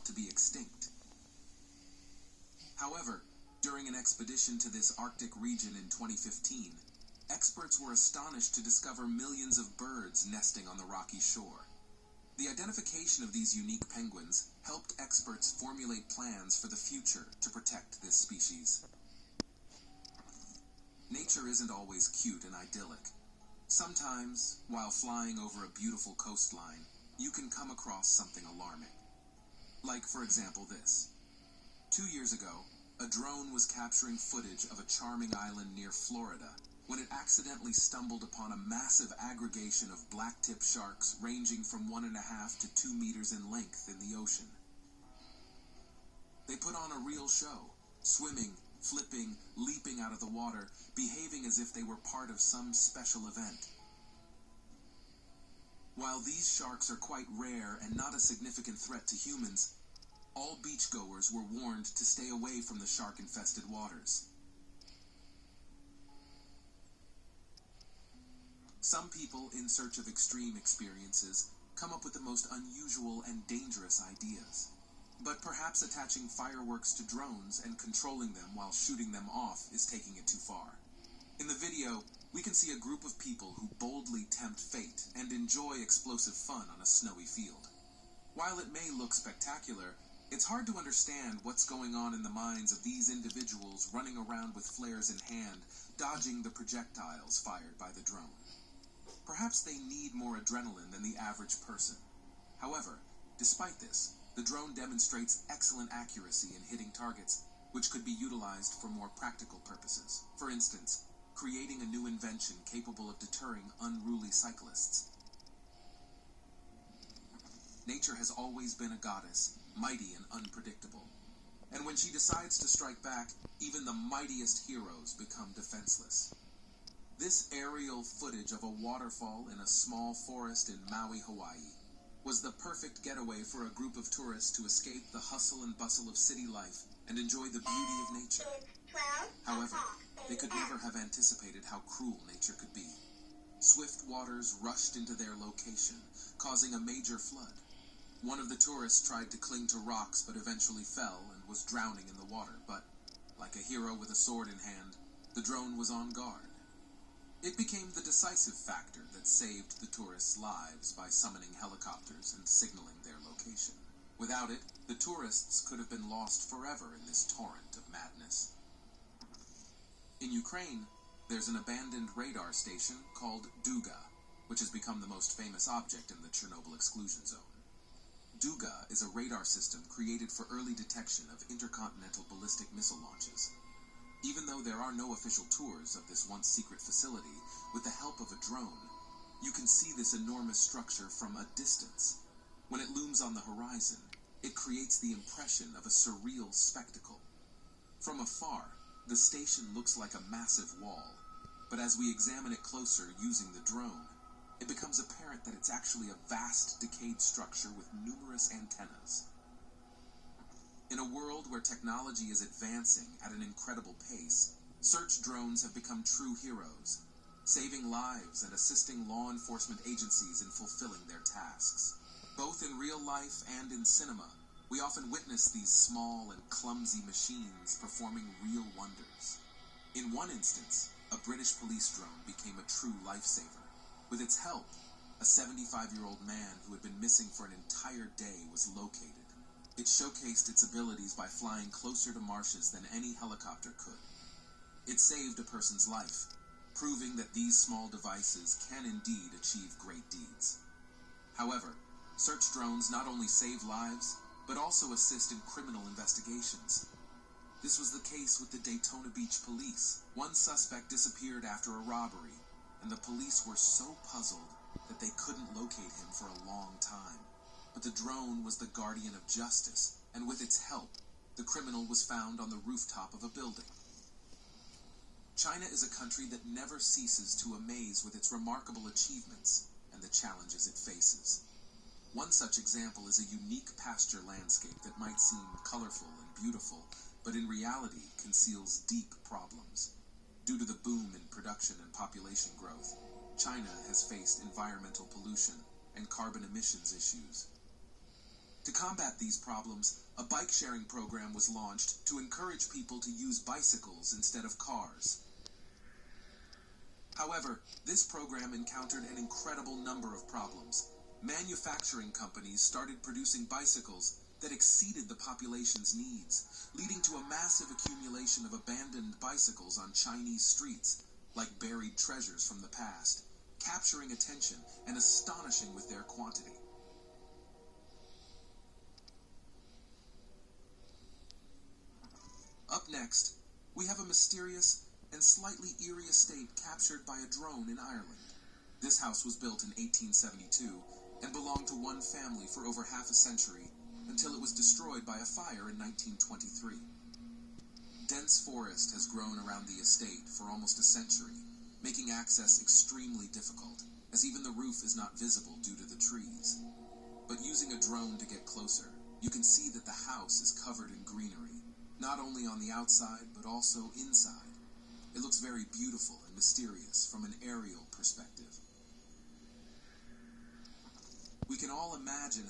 to be extinct. However, during an expedition to this Arctic region in 2015, experts were astonished to discover millions of birds nesting on the rocky shore. The identification of these unique penguins helped experts formulate plans for the future to protect this species. Nature isn't always cute and idyllic. Sometimes, while flying over a beautiful coastline, you can come across something alarming. Like, for example, this. 2 years ago, a drone was capturing footage of a charming island near Florida when it accidentally stumbled upon a massive aggregation of black-tip sharks ranging from 1.5 to 2 meters in length in the ocean. They put on a real show, swimming, flipping, leaping out of the water, behaving as if they were part of some special event. While these sharks are quite rare and not a significant threat to humans, all beachgoers were warned to stay away from the shark-infested waters. Some people in search of extreme experiences come up with the most unusual and dangerous ideas. But perhaps attaching fireworks to drones and controlling them while shooting them off is taking it too far. In the video, we can see a group of people who boldly tempt fate and enjoy explosive fun on a snowy field. While it may look spectacular, it's hard to understand what's going on in the minds of these individuals running around with flares in hand, dodging the projectiles fired by the drone. Perhaps they need more adrenaline than the average person. However, despite this, the drone demonstrates excellent accuracy in hitting targets, which could be utilized for more practical purposes. For instance, creating a new invention capable of deterring unruly cyclists. Nature has always been a goddess, mighty and unpredictable. And when she decides to strike back, even the mightiest heroes become defenseless. This aerial footage of a waterfall in a small forest in Maui, Hawaii, was the perfect getaway for a group of tourists to escape the hustle and bustle of city life and enjoy the beauty of nature. However, they could never have anticipated how cruel nature could be. Swift waters rushed into their location, causing a major flood. One of the tourists tried to cling to rocks but eventually fell and was drowning in the water, but, like a hero with a sword in hand, the drone was on guard. It became the decisive factor that saved the tourists' lives by summoning helicopters and signaling their location. Without it, the tourists could have been lost forever in this torrent of madness. In Ukraine, there's an abandoned radar station called Duga, which has become the most famous object in the Chernobyl exclusion zone. Duga is a radar system created for early detection of intercontinental ballistic missile launches. Even though there are no official tours of this once secret facility, with the help of a drone, you can see this enormous structure from a distance. When it looms on the horizon, it creates the impression of a surreal spectacle. From afar, the station looks like a massive wall, but as we examine it closer using the drone, it becomes apparent that it's actually a vast, decayed structure with numerous antennas. In a world where technology is advancing at an incredible pace, search drones have become true heroes, saving lives and assisting law enforcement agencies in fulfilling their tasks. Both in real life and in cinema, we often witness these small and clumsy machines performing real wonders. In one instance, a British police drone became a true lifesaver. With its help, a 75-year-old man who had been missing for an entire day was located. It showcased its abilities by flying closer to marshes than any helicopter could. It saved a person's life, proving that these small devices can indeed achieve great deeds. However, search drones not only save lives, but also assist in criminal investigations. This was the case with the Daytona Beach police. One suspect disappeared after a robbery, and the police were so puzzled that they couldn't locate him for a long time. But the drone was the guardian of justice, and with its help, the criminal was found on the rooftop of a building. China is a country that never ceases to amaze with its remarkable achievements and the challenges it faces. One such example is a unique pasture landscape that might seem colorful and beautiful, but in reality conceals deep problems. Due to the boom in production and population growth, China has faced environmental pollution and carbon emissions issues. To combat these problems, a bike-sharing program was launched to encourage people to use bicycles instead of cars. However, this program encountered an incredible number of problems. Manufacturing companies started producing bicycles that exceeded the population's needs, leading to a massive accumulation of abandoned bicycles on Chinese streets, like buried treasures from the past, capturing attention and astonishing with their quantity. Up next, we have a mysterious and slightly eerie estate captured by a drone in Ireland. This house was built in 1872 and belonged to one family for over half a century until it was destroyed by a fire in 1923. Dense forest has grown around the estate for almost a century, making access extremely difficult, as even the roof is not visible due to the trees. But using a drone to get closer, you can see that the house is covered in greenery, not only on the outside, but also inside. It looks very beautiful and mysterious from an aerial perspective. We can all imagine